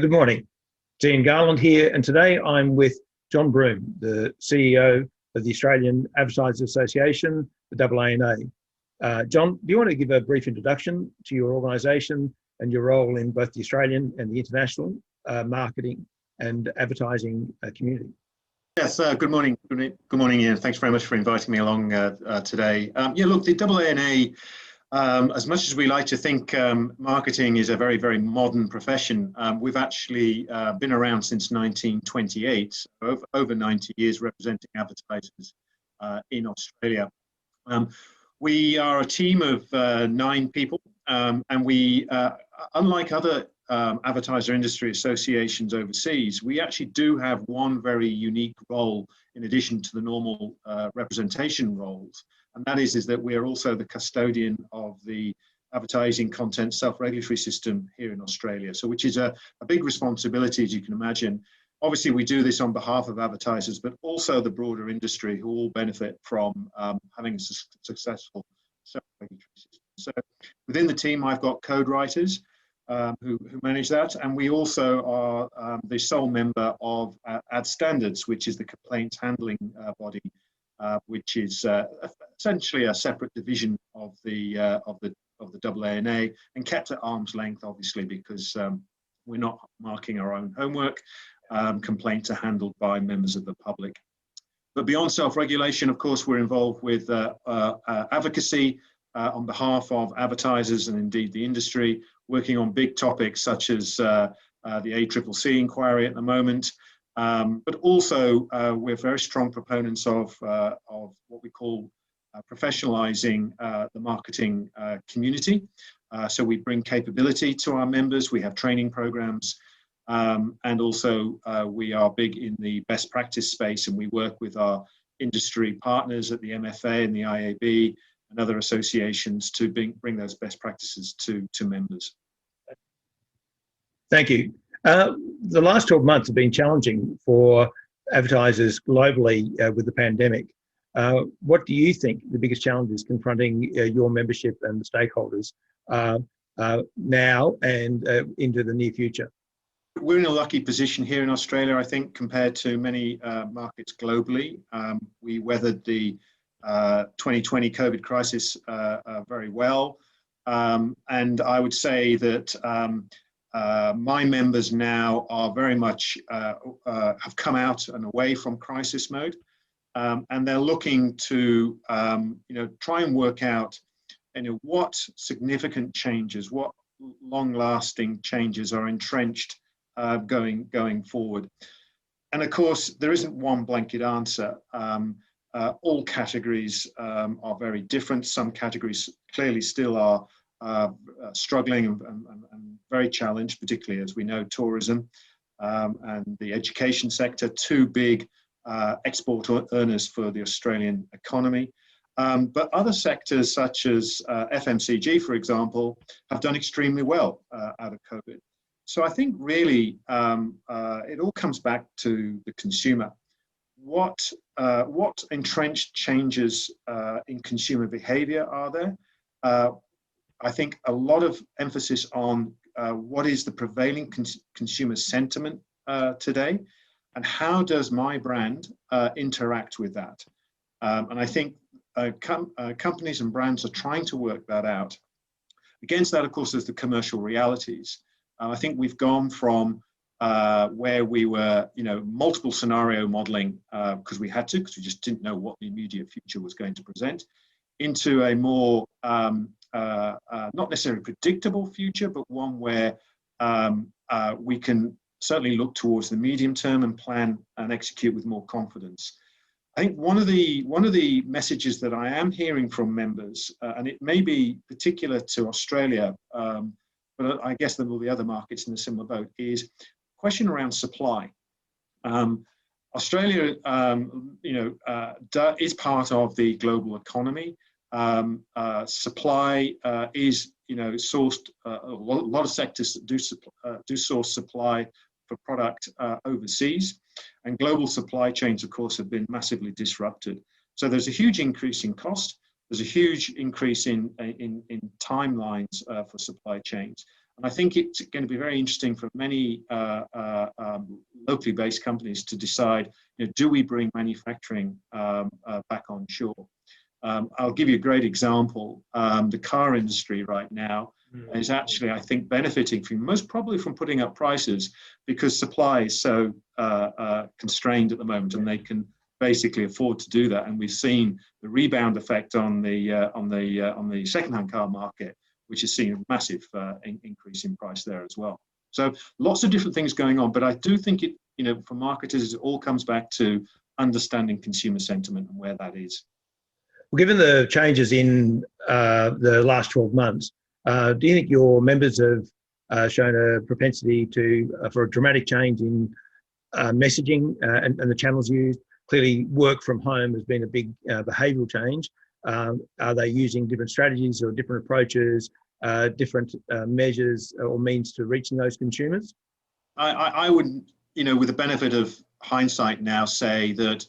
Good morning. Dean Garland here, and today I'm with John Broome, the CEO of the Australian Advertisers Association, the AANA. John, do you want to give a brief introduction to your organisation and your role in both the Australian and the international marketing and advertising community? Yes, good morning. Good morning, Ian. Thanks very much for inviting me along today. Yeah, look, the AANA, as much as we like to think marketing is a very, very modern profession, we've actually been around since 1928, so over 90 years representing advertisers in Australia. We are a team of 9 people, and we, unlike other advertiser industry associations overseas, we actually do have one very unique role in addition to the normal representation roles. And that is that we are also the custodian of the advertising content self-regulatory system here in Australia. So which is a big responsibility, as you can imagine. Obviously, we do this on behalf of advertisers, but also the broader industry who all benefit from having a successful self-regulatory system. So within the team, I've got code writers who manage that. And we also are the sole member of Ad Standards, which is the complaints handling body, which is essentially a separate division of the AANA, and kept at arm's length, obviously, because we're not marking our own homework. Complaints are handled by members of the public. But beyond self-regulation, of course, we're involved with advocacy on behalf of advertisers and indeed the industry, working on big topics such as the ACCC inquiry at the moment. But also, we're very strong proponents of what we call professionalizing the marketing community. So we bring capability to our members, we have training programs, and also we are big in the best practice space, and we work with our industry partners at the MFA and the IAB and other associations to bring those best practices to members. Thank you. The last 12 months have been challenging for advertisers globally with the pandemic. What do you think the biggest challenges confronting your membership and the stakeholders now and into the near future? We're in a lucky position here in Australia, I think, compared to many markets globally. We weathered the 2020 COVID crisis very well. And I would say that my members now are very much have come out and away from crisis mode, and they're looking to try and work out what significant changes, what long-lasting changes are entrenched going forward. And of course, there isn't one blanket answer. All categories are very different. Some categories clearly still are struggling and very challenged, particularly as we know tourism and the education sector, 2 big export earners for the Australian economy. But other sectors such as FMCG, for example, have done extremely well out of COVID. So I think really it all comes back to the consumer. What entrenched changes in consumer behavior are there? I think a lot of emphasis on what is the prevailing consumer sentiment today, and how does my brand interact with that? And I think companies and brands are trying to work that out. Against that, of course, there's the commercial realities. I think we've gone from where we were, multiple scenario modeling because we just didn't know what the immediate future was going to present, into a more not necessarily predictable future, but one where we can certainly look towards the medium term and plan and execute with more confidence. I think one of the messages that I am hearing from members, and it may be particular to Australia, but I guess there will be other markets in a similar boat, is a question around supply. Australia, is part of the global economy. Supply is, sourced. A lot of sectors do source supply for product overseas, and global supply chains, of course, have been massively disrupted. So there's a huge increase in cost. There's a huge increase in timelines for supply chains. And I think it's going to be very interesting for many locally based companies to decide, do we bring manufacturing back on shore? I'll give you a great example. The car industry right now is actually, I think, benefiting from most probably from putting up prices because supply is so constrained at the moment, and they can basically afford to do that. And we've seen the rebound effect on the second-hand car market, which has seen a massive increase in price there as well. So lots of different things going on, but I do think it, for marketers, it all comes back to understanding consumer sentiment and where that is. Well, given the changes in the last 12 months, do you think your members have shown a propensity for a dramatic change in messaging and the channels used? Clearly, work from home has been a big behavioural change. Are they using different strategies or different approaches, different measures or means to reaching those consumers? I would, with the benefit of hindsight now, say that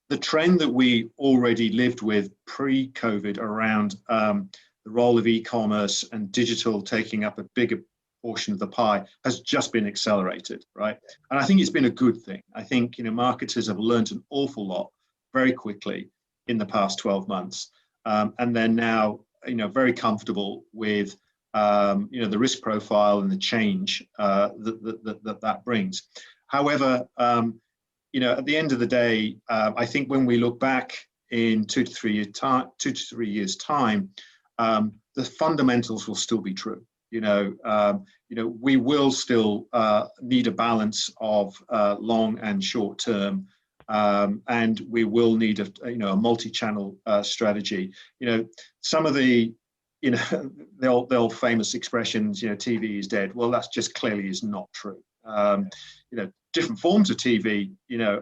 the trend that we already lived with pre-COVID around the role of e-commerce and digital taking up a bigger portion of the pie has just been accelerated, right? And I think it's been a good thing. I think, marketers have learned an awful lot very quickly in the past 12 months. And they're now, very comfortable with, the risk profile and the change that brings. However, at the end of the day, I think when we look back in 2 to 3 years' time, the fundamentals will still be true. We will still need a balance of long and short term, and we will need a multi-channel strategy. Some of the the old famous expressions, TV is dead. Well, that's just clearly is not true. Different forms of TV,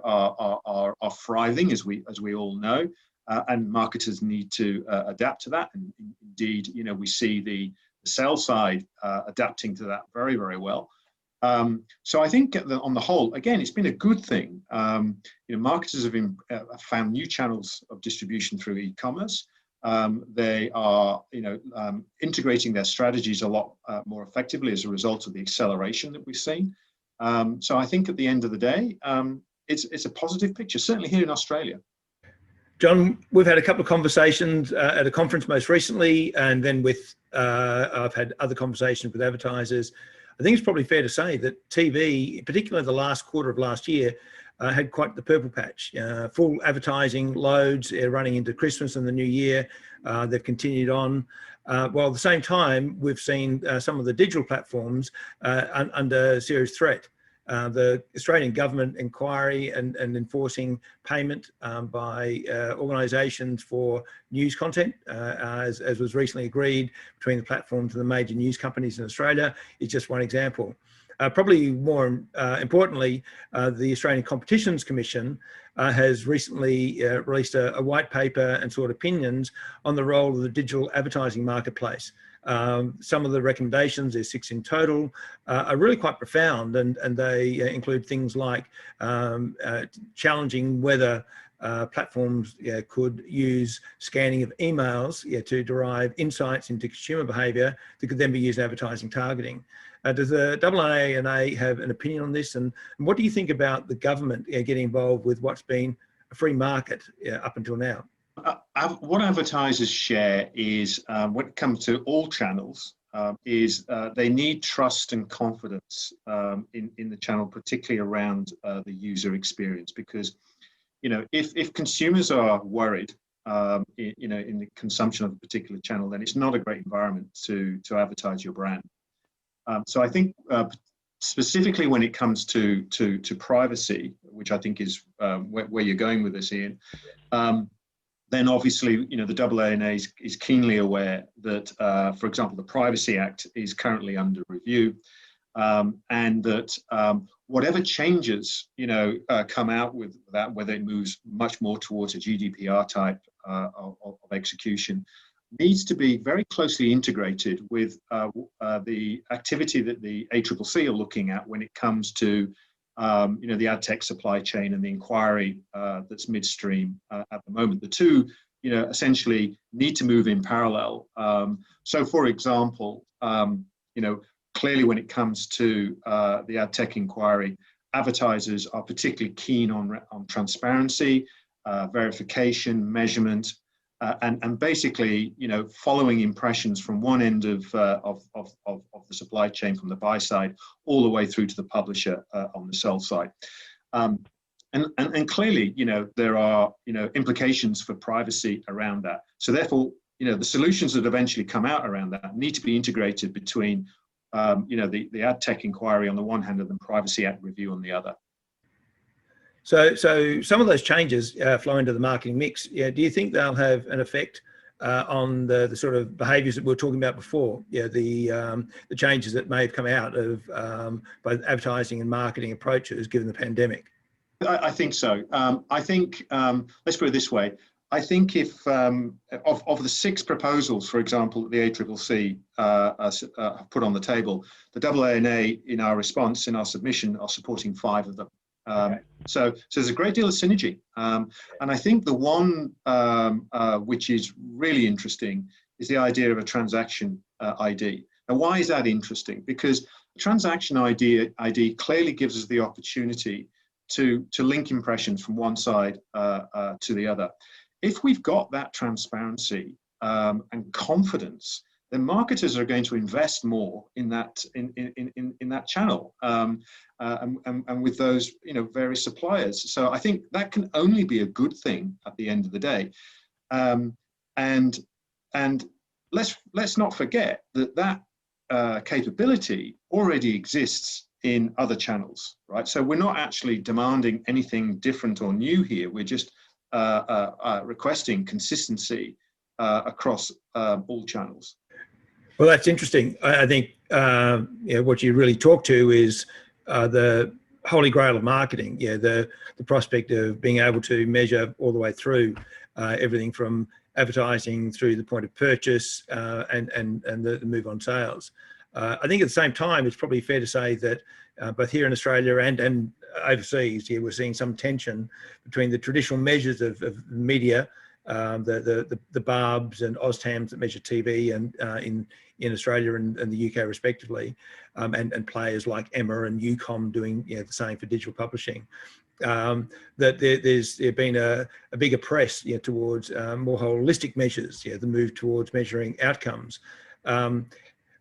are thriving, as we all know, and marketers need to adapt to that. And indeed, we see the sell side adapting to that very, very well. So I think on the whole, again, it's been a good thing. Marketers have found new channels of distribution through e-commerce. They are, integrating their strategies a lot more effectively as a result of the acceleration that we've seen. So I think at the end of the day, it's a positive picture, certainly here in Australia. John, we've had a couple of conversations at a conference most recently, and then I've had other conversations with advertisers. I think it's probably fair to say that TV, particularly the last quarter of last year, had quite the purple patch. Full advertising loads running into Christmas and the new year. They've continued on. While at the same time, we've seen some of the digital platforms under serious threat. The Australian government inquiry and enforcing payment by organisations for news content, as was recently agreed between the platforms and the major news companies in Australia, is just one example. Probably more importantly, the Australian Competitions Commission has recently released a white paper and sought opinions on the role of the digital advertising marketplace. Some of the recommendations, there's 6 in total, are really quite profound, and they include things like challenging whether platforms could use scanning of emails to derive insights into consumer behaviour that could then be used in advertising targeting. Does the AANA have an opinion on this? And what do you think about the government getting involved with what's been a free market up until now? What advertisers share is, when it comes to all channels, is they need trust and confidence in the channel, particularly around the user experience. Because, if consumers are worried, in the consumption of a particular channel, then it's not a great environment to advertise your brand. So I think specifically when it comes to privacy, which I think is where you're going with this, Ian, then obviously, the AANA is keenly aware that, for example, the Privacy Act is currently under review, and that whatever changes, come out with that, whether it moves much more towards a GDPR type of execution, needs to be very closely integrated with the activity that the ACCC are looking at when it comes to the ad tech supply chain and the inquiry that's midstream at the moment. The two, essentially need to move in parallel. So, for example, clearly, when it comes to the ad tech inquiry, advertisers are particularly keen on transparency, verification, measurement, and basically, following impressions from one end of the supply chain, from the buy side, all the way through to the publisher on the sell side. And clearly, there are, implications for privacy around that. So therefore, the solutions that eventually come out around that need to be integrated between, the ad tech inquiry on the one hand and the privacy act review on the other. So some of those changes flow into the marketing mix. Yeah, do you think they'll have an effect on the sort of behaviours that we were talking about before? Yeah, the changes that may have come out of both advertising and marketing approaches given the pandemic. I think so. I think, let's put it this way. I think if of the 6 proposals, for example, that the ACCC put on the table, the AANA in our response, in our submission, are supporting 5 of them. Okay. So there's a great deal of synergy. And I think the one which is really interesting is the idea of a transaction ID. Now, why is that interesting? Because transaction ID clearly gives us the opportunity to link impressions from one side to the other. If we've got that transparency and confidence, then marketers are going to invest more in that channel and with those various suppliers. So I think that can only be a good thing at the end of the day. And let's not forget that capability already exists in other channels, right? So we're not actually demanding anything different or new here. We're just requesting consistency across all channels. Well, that's interesting. I think what you really talk to is the holy grail of marketing. Yeah, the prospect of being able to measure all the way through everything from advertising through the point of purchase and the move on sales. I think at the same time, it's probably fair to say that both here in Australia and overseas, we're seeing some tension between the traditional measures of media, the Barbs and OzTams that measure TV and in Australia and the UK respectively, and players like Emma and Ucom doing the same for digital publishing. That there's been a bigger press towards more holistic measures, the move towards measuring outcomes.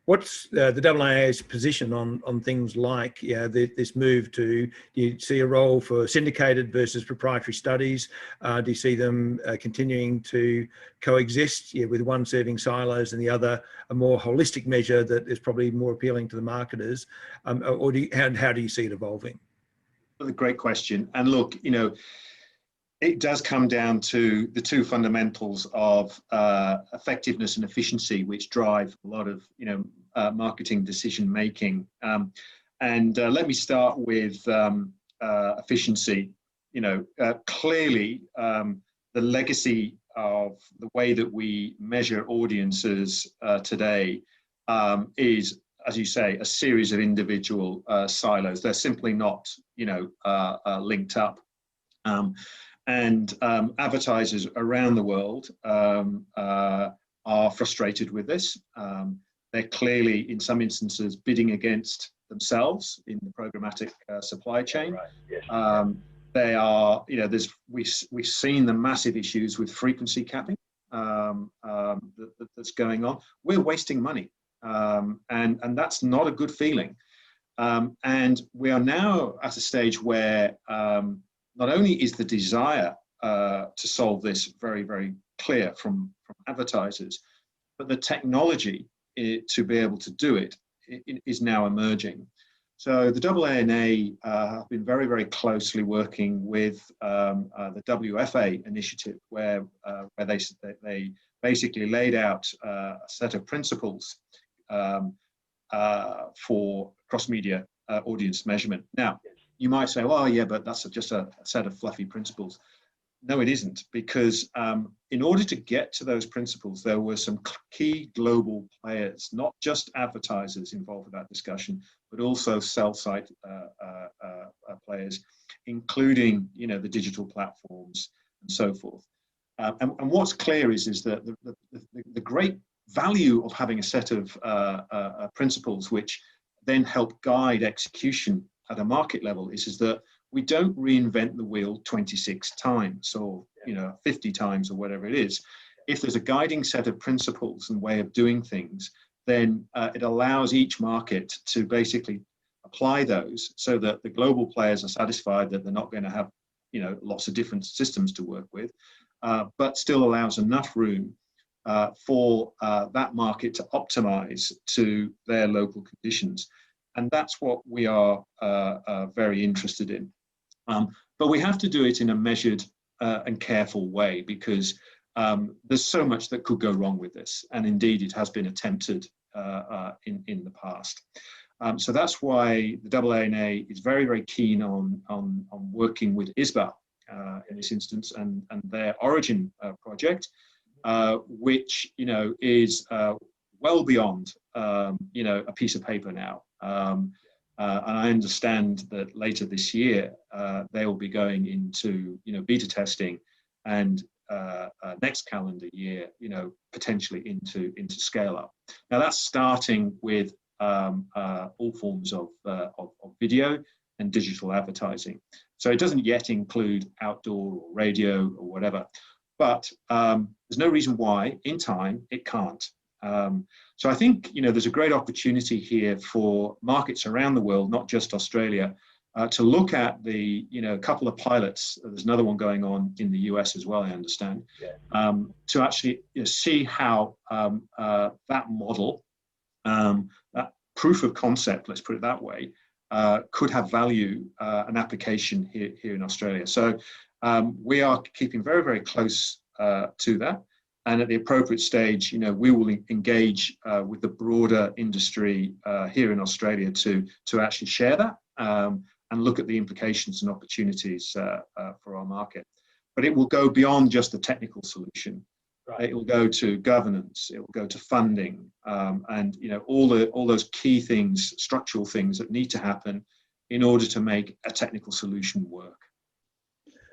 What's the AAA's position on things like this move to, do you see a role for syndicated versus proprietary studies? Do you see them continuing to coexist with one serving silos and the other a more holistic measure that is probably more appealing to the marketers? Or how do you see it evolving? A great question. And look, it does come down to the 2 fundamentals of effectiveness and efficiency, which drive a lot of marketing decision making. And let me start with efficiency. Clearly, the legacy of the way that we measure audiences today is, as you say, a series of individual silos. They're simply not, linked up. And advertisers around the world are frustrated with this. They're clearly, in some instances, bidding against themselves in the programmatic supply chain. Right. Yes. They are, we've seen the massive issues with frequency capping that's going on. We're wasting money, and that's not a good feeling. And we are now at a stage where not only is the desire to solve this very, very clear from advertisers, but the technology to be able to do it is now emerging. So the AANA have been very, very closely working with the WFA initiative, where they basically laid out a set of principles for cross-media audience measurement. Now, you might say, well, yeah, but that's just a set of fluffy principles. No, it isn't, because in order to get to those principles, there were some key global players, not just advertisers involved with that discussion, but also sell-side players, including the digital platforms and so forth. And what's clear is that the great value of having a set of principles which then help guide execution at a market level is that we don't reinvent the wheel 26 times or 50 times or whatever it is. If there's a guiding set of principles and way of doing things, then it allows each market to basically apply those so that the global players are satisfied that they're not going to have lots of different systems to work with, but still allows enough room for that market to optimize to their local conditions. And that's what we are very interested in. But we have to do it in a measured and careful way, because there's so much that could go wrong with this. And indeed, it has been attempted in the past. So that's why the AANA is very, very keen on working with ISBA in this instance and their Origin project, which is well beyond a piece of paper now. And I understand that later this year they will be going into beta testing, and next calendar year potentially into scale up. Now that's starting with all forms of video and digital advertising. So it doesn't yet include outdoor or radio or whatever, but there's no reason why in time it can't. So I think there's a great opportunity here for markets around the world, not just Australia, to look at the couple of pilots. There's another one going on in the US as well, I understand, to actually see how that model, that proof of concept, let's put it that way, could have value and application here in Australia. So we are keeping very, very close to that. And at the appropriate stage, we will engage with the broader industry here in Australia to actually share that and look at the implications and opportunities for our market. But it will go beyond just the technical solution. Right. It will go to governance. It will go to funding, and all those key things, structural things that need to happen in order to make a technical solution work.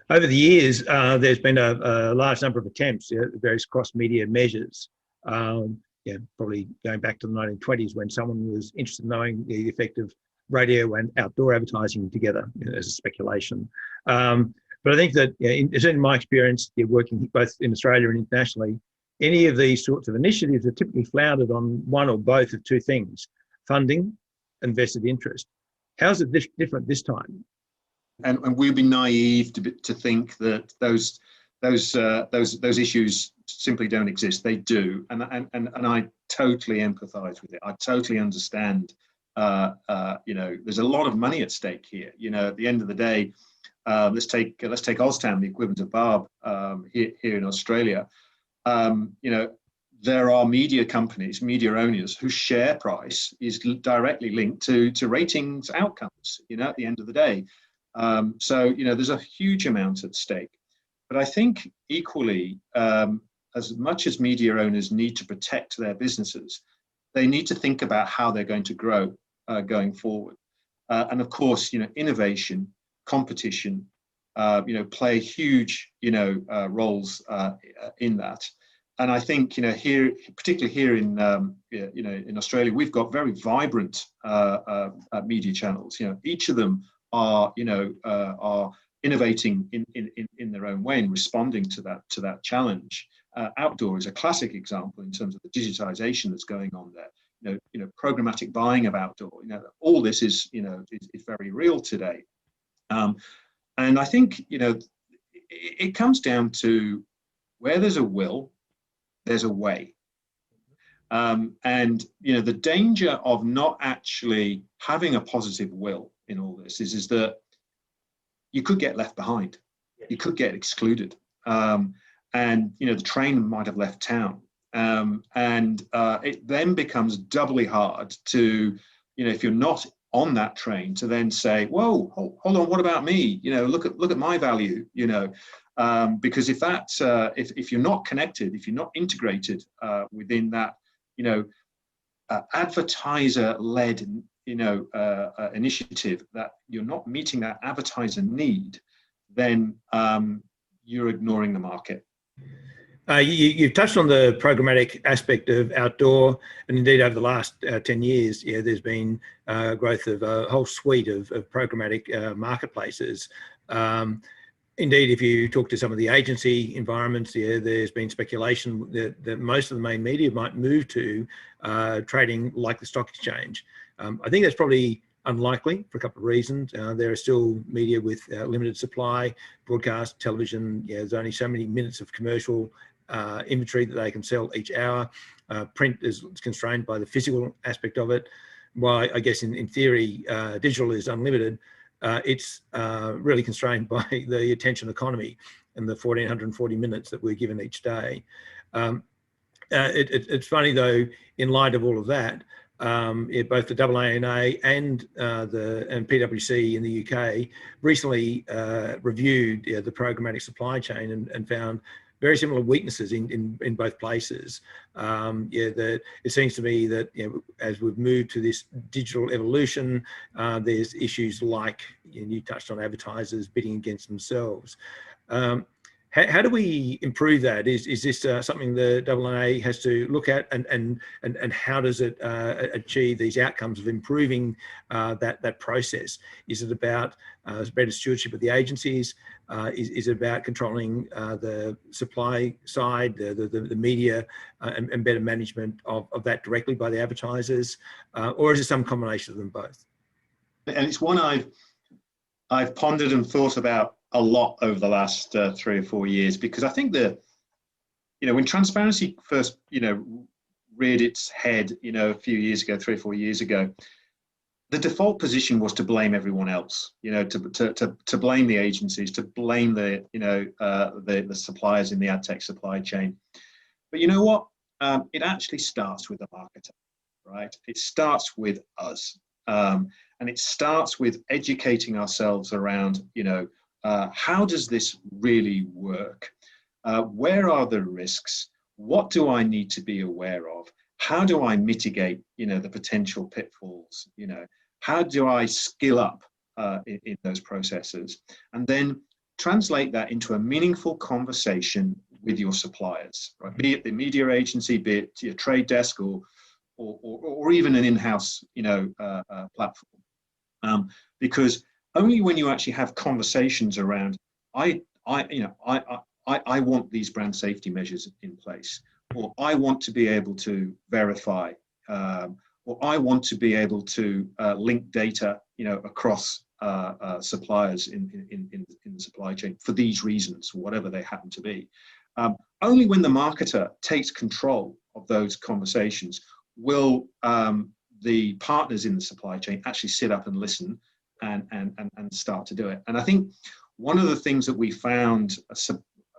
Over the years, there's been a large number of attempts at various cross-media measures, probably going back to the 1920s when someone was interested in knowing the effect of radio and outdoor advertising together, as a speculation. But I think that, in my experience, working both in Australia and internationally, any of these sorts of initiatives are typically founded on one or both of two things: funding and vested interest. How's it different this time? And we'd be naive to think that those issues simply don't exist. They do, and I totally empathise with it. I totally understand. There's a lot of money at stake here. At the end of the day, let's take Oztown, the equivalent of Barb here in Australia. There are media companies, media owners whose share price is directly linked to ratings outcomes. At the end of the day. So there's a huge amount at stake, but I think equally, as much as media owners need to protect their businesses, they need to think about how they're going to grow going forward. And of course, innovation, competition, play huge, roles in that. And I think, here, particularly here in Australia, we've got very vibrant media channels. Each of them are innovating in their own way and responding to that challenge. Outdoor is a classic example in terms of the digitization that's going on there. Programmatic buying of outdoor. All this is very real today. And I think it comes down to where there's a will, there's a way. And the danger of not actually having a positive will in all this is that you could get left behind, you could get excluded, and the train might have left town, and it then becomes doubly hard to, if you're not on that train, to then say, whoa, hold on, what about me? Look at my value, because if you're not connected, if you're not integrated within that, advertiser-led initiative, that you're not meeting that advertiser need, then you're ignoring the market. You've touched on the programmatic aspect of outdoor, and indeed over the last 10 years, yeah, there's been growth of a whole suite of programmatic marketplaces. Indeed, if you talk to some of the agency environments, yeah, there's been speculation that most of the main media might move to trading like the stock exchange. I think that's probably unlikely for a couple of reasons. There are still media with limited supply, broadcast, television. Yeah, there's only so many minutes of commercial inventory that they can sell each hour. Print is constrained by the physical aspect of it. While I guess in theory, digital is unlimited, it's really constrained by the attention economy and the 1,440 minutes that we're given each day. It's funny though, in light of all of that, both the AANA and PwC in the UK recently reviewed the programmatic supply chain and found very similar weaknesses in both places. It seems to me that as we've moved to this digital evolution, there's issues like you touched on advertisers bidding against themselves. How do we improve that? Is this something the AANA has to look at, and how does it achieve these outcomes of improving that process? Is it about better stewardship of the agencies? Is it about controlling the supply side, the media, and better management of that directly by the advertisers, or is it some combination of them both? And it's one I've pondered and thought about a lot over the last 3 or 4 years, because I think when transparency first reared its head a few years ago, 3 or 4 years ago, the default position was to blame everyone else, to blame the agencies, to blame the suppliers in the ad tech supply chain. But you know what? It actually starts with the marketer, right? It starts with us, and it starts with educating ourselves around how does this really work? Where are the risks? What do I need to be aware of? How do I mitigate, the potential pitfalls? How do I skill up in those processes? And then translate that into a meaningful conversation with your suppliers, right? Be it the media agency, be it your trade desk, or even an in-house, platform, because only when you actually have conversations around, I want these brand safety measures in place, or I want to be able to verify, or I want to be able to link data, across suppliers in the supply chain for these reasons, whatever they happen to be. Only when the marketer takes control of those conversations will the partners in the supply chain actually sit up and listen and start to do it. And I think one of the things that we found,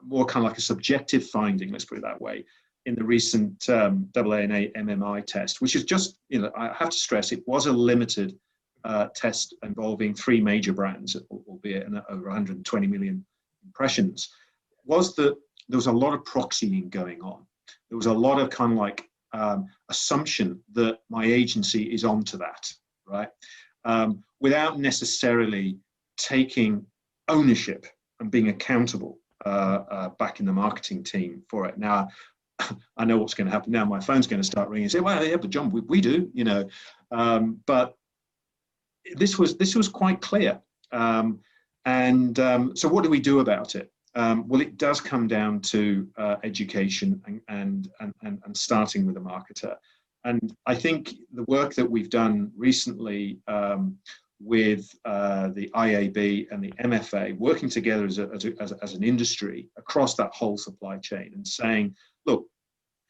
more kind of like a subjective finding, let's put it that way, in the recent AANA MMI test, which is just, I have to stress, it was a limited test involving 3 major brands, albeit over 120 million impressions, was that there was a lot of proxying going on. There was a lot of kind of like assumption that my agency is onto that, right? Without necessarily taking ownership and being accountable back in the marketing team for it. Now, I know what's going to happen now. My phone's going to start ringing and say, well, yeah, but John, we do, but this was quite clear. So what do we do about it? Well, it does come down to education and starting with a marketer. And I think the work that we've done recently with the IAB and the MFA, working together as an industry across that whole supply chain and saying, look,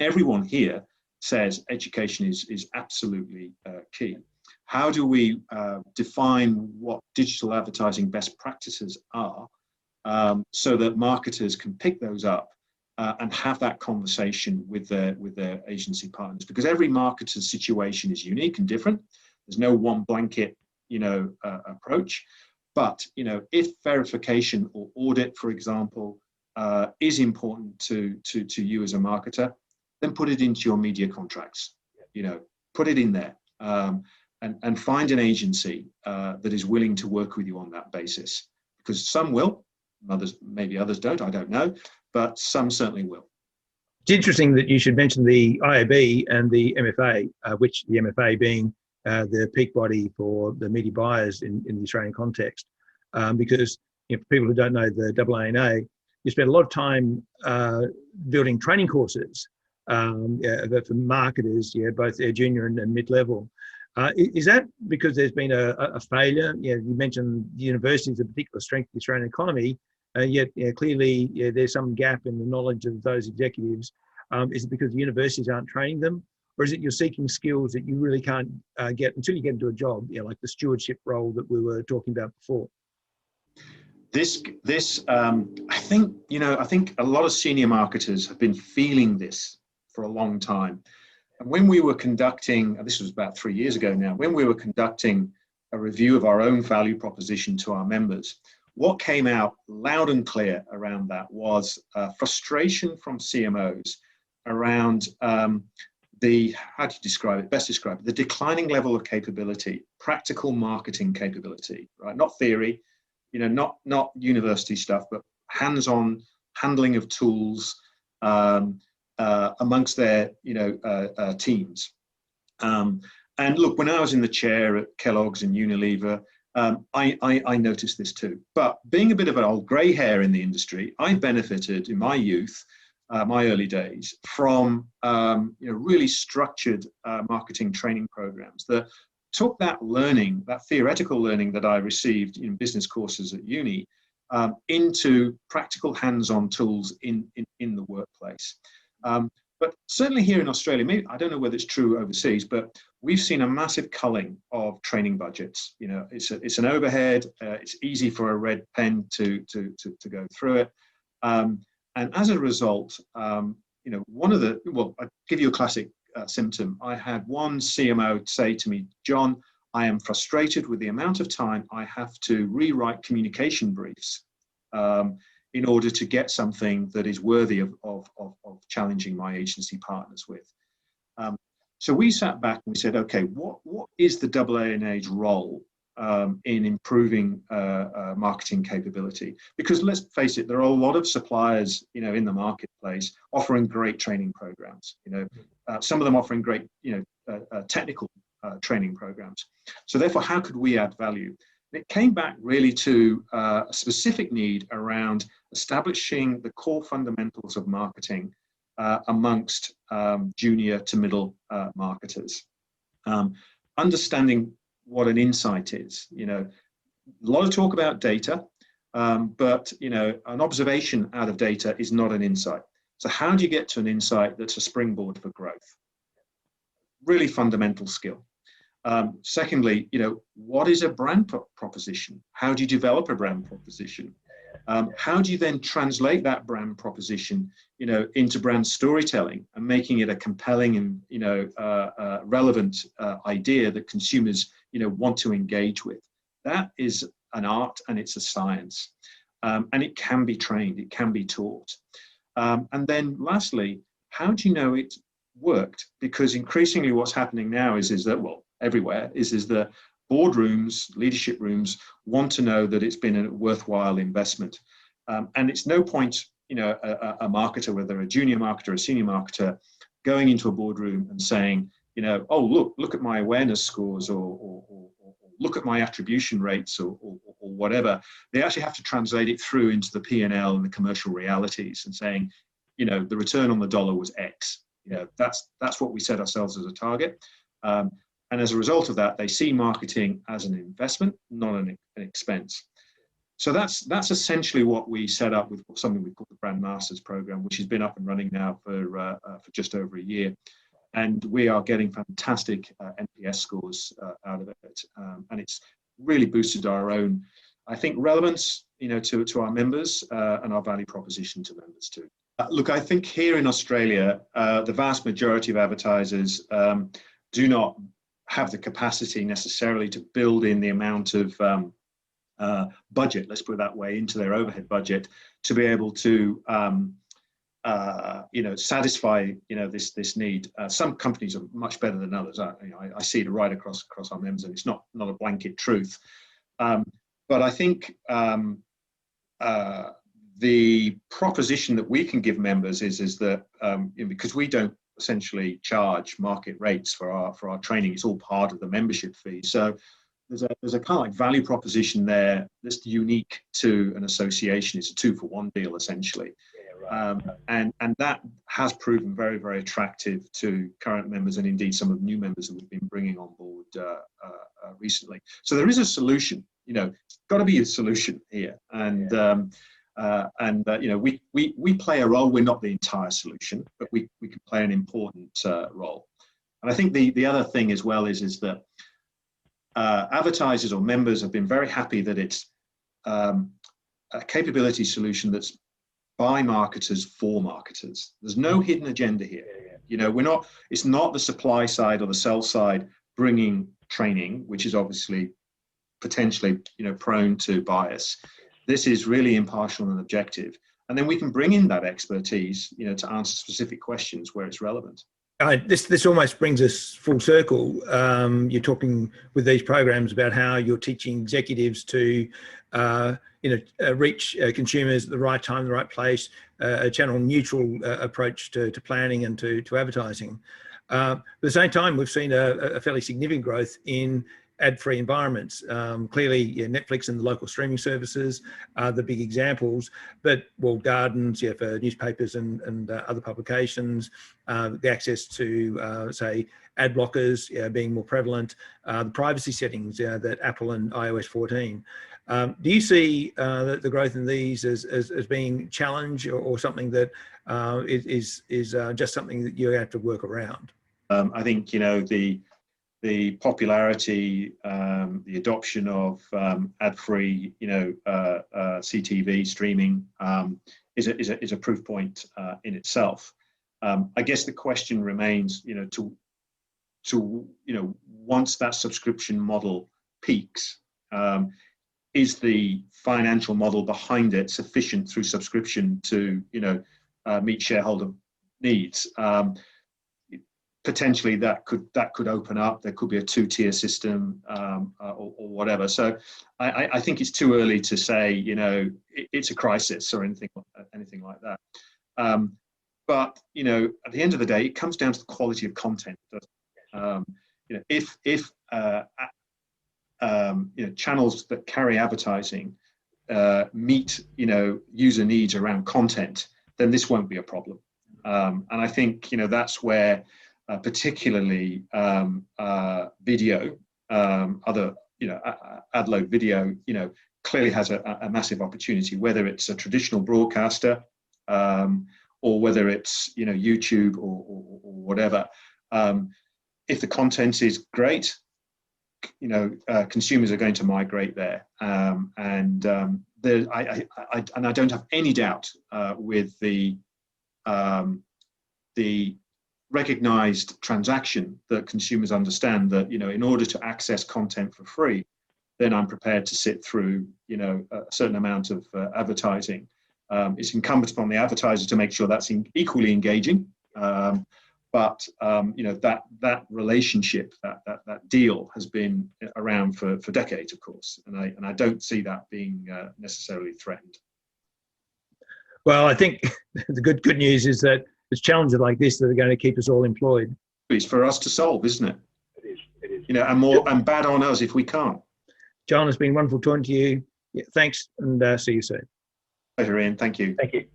everyone here says education is absolutely key. How do we define what digital advertising best practices are so that marketers can pick those up and have that conversation with their agency partners? Because every marketer's situation is unique and different. There's no one blanket approach. But if verification or audit, for example, is important to you as a marketer, then put it into your media contracts. Put it in there, and find an agency that is willing to work with you on that basis. Because some will, maybe others don't. I don't know, but some certainly will. It's interesting that you should mention the IAB and the MFA, which the MFA being the peak body for the media buyers in the Australian context, because for people who don't know the AANA, you spend a lot of time building training courses for marketers, both junior and mid-level. Is that because there's been a failure? You mentioned the universities, a particular strength of the Australian economy, yet clearly there's some gap in the knowledge of those executives. Is it because the universities aren't training them, or is it you're seeking skills that you really can't get until you get into a job, like the stewardship role that we were talking about before? I think a lot of senior marketers have been feeling this for a long time. And when we were conducting, this was about 3 years ago now, when we were conducting a review of our own value proposition to our members, what came out loud and clear around that was frustration from CMOs around how do you describe it? Best describe it, the declining level of capability, practical marketing capability, right? Not theory, not university stuff, but hands-on handling of tools amongst their, teams. And look, when I was in the chair at Kellogg's and Unilever, I noticed this too. But being a bit of an old grey hair in the industry, I benefited in my youth, my early days, from really structured marketing training programs that took that learning, that theoretical learning that I received in business courses at uni, into practical hands-on tools in the workplace. But certainly here in Australia, maybe I don't know whether it's true overseas, but we've seen a massive culling of training budgets. It's an overhead. It's easy for a red pen to go through it. And as a result, I'll give you a classic symptom. I had one CMO say to me, John, I am frustrated with the amount of time I have to rewrite communication briefs in order to get something that is worthy of challenging my agency partners with. So we sat back and we said, okay, what is the AANA's role in improving marketing capability? Because let's face it, there are a lot of suppliers, in the marketplace offering great training programs. Some of them offering great, technical training programs. So therefore, how could we add value? It came back really to a specific need around establishing the core fundamentals of marketing amongst junior to middle marketers. Understanding what an insight is. A lot of talk about data, but an observation out of data is not an insight. So how do you get to an insight that's a springboard for growth? Really fundamental skill. Secondly, what is a brand proposition? How do you develop a brand proposition? How do you then translate that brand proposition, into brand storytelling and making it a compelling and relevant idea that consumers want to engage with? That is an art and it's a science, and it can be trained, it can be taught. And then lastly, how do you know it worked? Because increasingly what's happening now is that, well, everywhere is that boardrooms, leadership rooms want to know that it's been a worthwhile investment. And it's no point, a marketer, whether a junior marketer or a senior marketer, going into a boardroom and saying, oh, look at my awareness scores or look at my attribution rates or whatever. They actually have to translate it through into the P&L and the commercial realities and saying, the return on the dollar was X. That's what we set ourselves as a target. And as a result of that, they see marketing as an investment, not an expense. So that's essentially what we set up with something we call the Brand Masters program, which has been up and running now for just over a year. And we are getting fantastic NPS scores out of it. And it's really boosted our own, I think, relevance, to our members and our value proposition to members too. Look, I think here in Australia, the vast majority of advertisers do not have the capacity necessarily to build in the amount of budget, let's put it that way, into their overhead budget to be able to satisfy this need. Some companies are much better than others. I see it right across our members, and it's not a blanket truth. But I think the proposition that we can give members is that because we don't essentially charge market rates for our training, it's all part of the membership fee. So there's a kind of like value proposition there that's unique to an association. It's a 2-for-1 deal essentially. And that has proven very, very attractive to current members and indeed some of the new members that we've been bringing on board recently. So there is a solution, it's got to be a solution here. And we play a role. We're not the entire solution, but we can play an important role. And I think the other thing as well is that advertisers or members have been very happy that it's a capability solution that's by marketers for marketers. There's no hidden agenda here. It's not the supply side or the sell side bringing training, which is obviously potentially prone to bias. This is really impartial and objective, and then we can bring in that expertise to answer specific questions where it's relevant. This almost brings us full circle. You're talking with these programs about how you're teaching executives to reach consumers at the right time, the right place, a channel neutral approach to planning and to advertising. At the same time, we've seen a fairly significant growth in ad-free environments. Clearly, Netflix and the local streaming services are the big examples, but walled gardens, for newspapers and other publications, the access to, say, ad blockers being more prevalent, the privacy settings that Apple and iOS 14. Do you see the growth in these as being challenge or something that is just something that you have to work around? I think, the popularity, the adoption of ad-free, CTV streaming is a proof point in itself. I guess the question remains, once that subscription model peaks, is the financial model behind it sufficient through subscription to, meet shareholder needs? Potentially that could open up. There could be a 2-tier system or whatever. So I think it's too early to say it's a crisis or anything like that. But at the end of the day, it comes down to the quality of content. If channels that carry advertising meet user needs around content, then this won't be a problem. And I think that's where particularly video, other ad load video, clearly has a massive opportunity, whether it's a traditional broadcaster or whether it's YouTube or whatever. If the content is great, consumers are going to migrate there, and I don't have any doubt with the recognized transaction that consumers understand that in order to access content for free, then I'm prepared to sit through a certain amount of advertising. It's incumbent upon the advertiser to make sure that's equally engaging, but that relationship, that deal has been around for decades, of course, and I don't see that being necessarily threatened. Well, I think the good news is that there's challenges like this that are going to keep us all employed. It's for us to solve, isn't it? It is. And bad on us if we can't. John, it's been wonderful talking to you. Thanks, and see you soon. Pleasure, Ian. Thank you. Thank you.